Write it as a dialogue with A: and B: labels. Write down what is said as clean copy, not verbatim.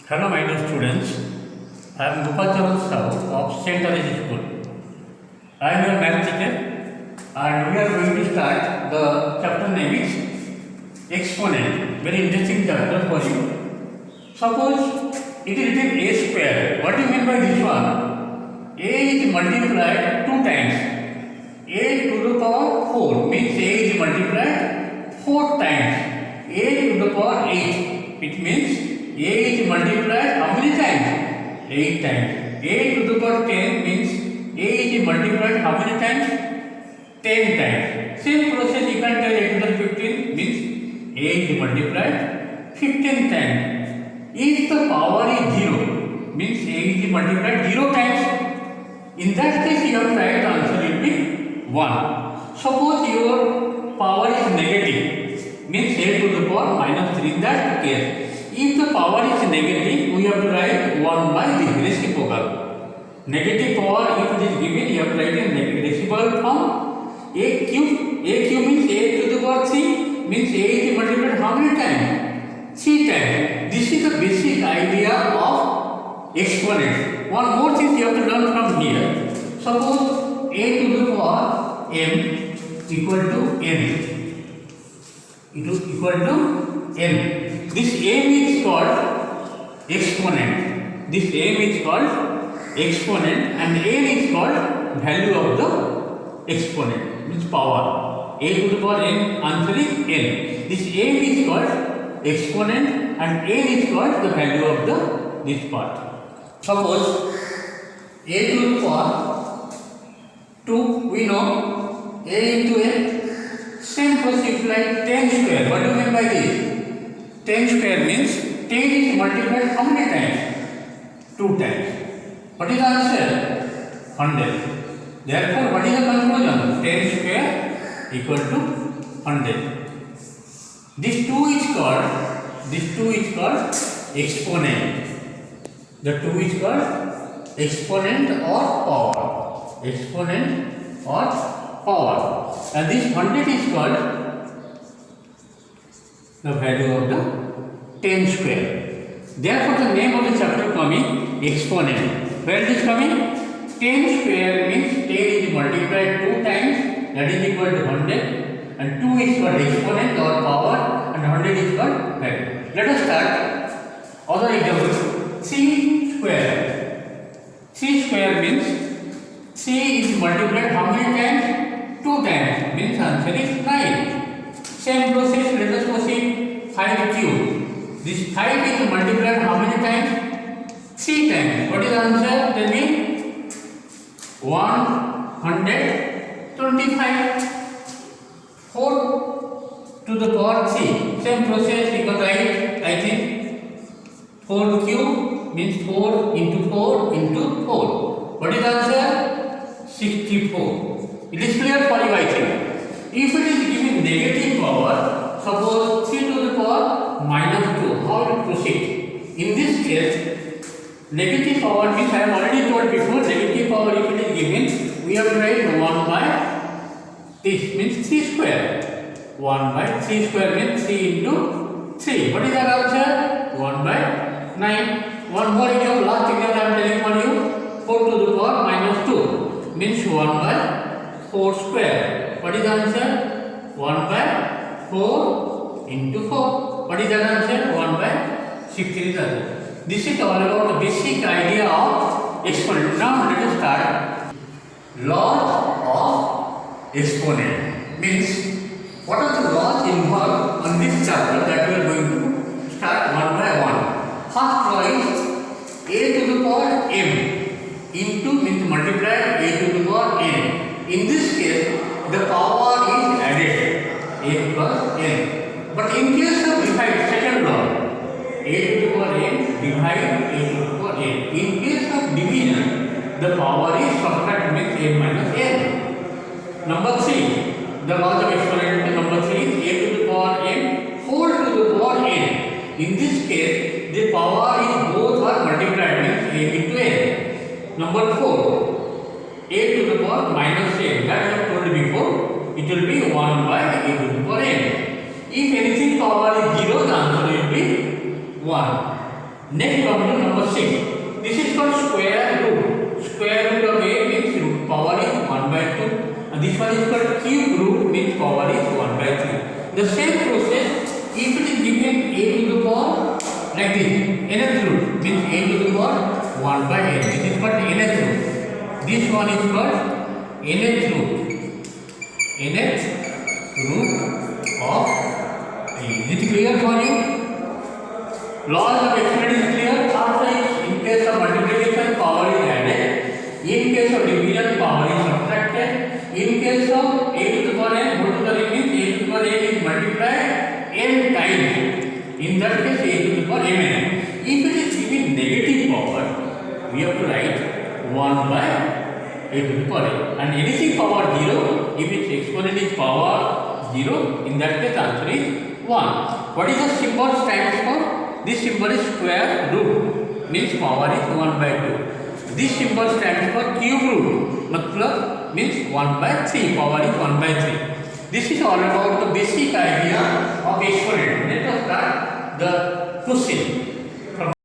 A: Hello, my dear students. I am Gopal Sahu of St. Teresa School. I am your math teacher, and we are going to start the chapter name is exponent. Very interesting chapter for you. Suppose it is written a square. What do you mean by this one? A is multiplied 2 times. A to the power 4 means A is multiplied 4 times. A to the power 8. It means A is multiplied how many times? 8 times. A to the power 10 means A is multiplied how many times? 10 times. Same process you can tell A to the 15 means A is multiplied 15 times. If the power is 0 means A is multiplied 0 times. In that case your right answer will be 1. Suppose your power is negative means A to the power minus 3 in that case. If the power is negative, we have to write 1 by the reciprocal. Negative power, if it is given, you have to write in reciprocal form. A cube means A to the power 3, means A is multiplied how many times? 3 times. This is the basic idea of exponent. One more thing you have to learn from here. Suppose A to the power m equal to n. It is equal to n. This m is called exponent. This m is called exponent and n is called value of the exponent, means power. A to the power n, answer is n. This m is called exponent and n is called the value of this part. Suppose a to the power 2, we know a into n. Same process like 10 square. What do you mean by this? 10 square means 10 is multiplied how many times? 2 times. What is the answer? 100. Therefore, what is the conclusion? 10 square equal to 100. This 2 is called exponent. The 2 is called exponent or power. Exponent or power. And this 100 is called the value of the 10 square. Therefore, the name of the chapter coming exponent. Where it is coming? 10 square means 10 is multiplied 2 times, that is equal to 100, and 2 is called exponent or power, and 100 is called value. Let us start other example. 3 square. 3 square means 3 is multiplied how many times? 2 times, means answer is 9. Same process, let us proceed. 5 cube. This 5 is multiplied how many times? 3 times. What is the answer? Tell me. 125. 4 to the power 3. Same process, you can write, I think, 4 cube means 4 into 4 into 4. What is the answer? 64. It is clear for you, I think. If it is given negative power, suppose 3 to the power minus 2, how will it proceed? In this case, negative power means I have already told before, negative power if it is given, we have to write 1 by this means 3 square. 1 by 3 square means 3 into 3. What is the answer? 1 by 9. One more example, last example I am telling for you. 4 to the power minus 2 means 1 by 4 square. What is the answer? 1 by 4 into 4. What is the answer? 1 by 16 is the answer. This is all about the basic idea of exponent. Now let us start. Laws of exponent means what are the laws involved on this chapter that we are going to start one by one. First law is a to the power m into means multiplied a to the power n. In this case, the power is added a plus n. But in case of divide, second law, a to the power n divide a to the power n. In case of division, the power is subtract means n minus n. Number 3, the laws of exponent. Number 3 is a to the power n whole to the power n. In this case, the power is both are multiplied means a into n. Number 4. A to the power minus n, that I have told before, it will be 1 by a to the power n. If anything power is 0, the answer will be 1. Next problem number 6. This is called square root. Square root of a means root power is 1 by 2. And this one is called cube root means power is 1 by 3. The same process, if it is given a to the power like this, nth root means a to the power 1 by n. This is called nth root. This one is called nth root. Nth root of a. Is it clear for you? Laws of exponent is clear. After in case of multiplication, power is added. In case of division, power is subtracted. In case of a to the power n, whole to the power means a to the power n is multiplied n times. In that case, a to the power mn. If it is given negative power, we have to write 1 by a to the power n. And anything power 0, if its exponent is power 0, in that case, answer is 1. What is the symbol stands for? This symbol is square root, means power is 1 by 2. This symbol stands for cube root, matlab means 1 by 3, power is 1 by 3. This is all about the basic idea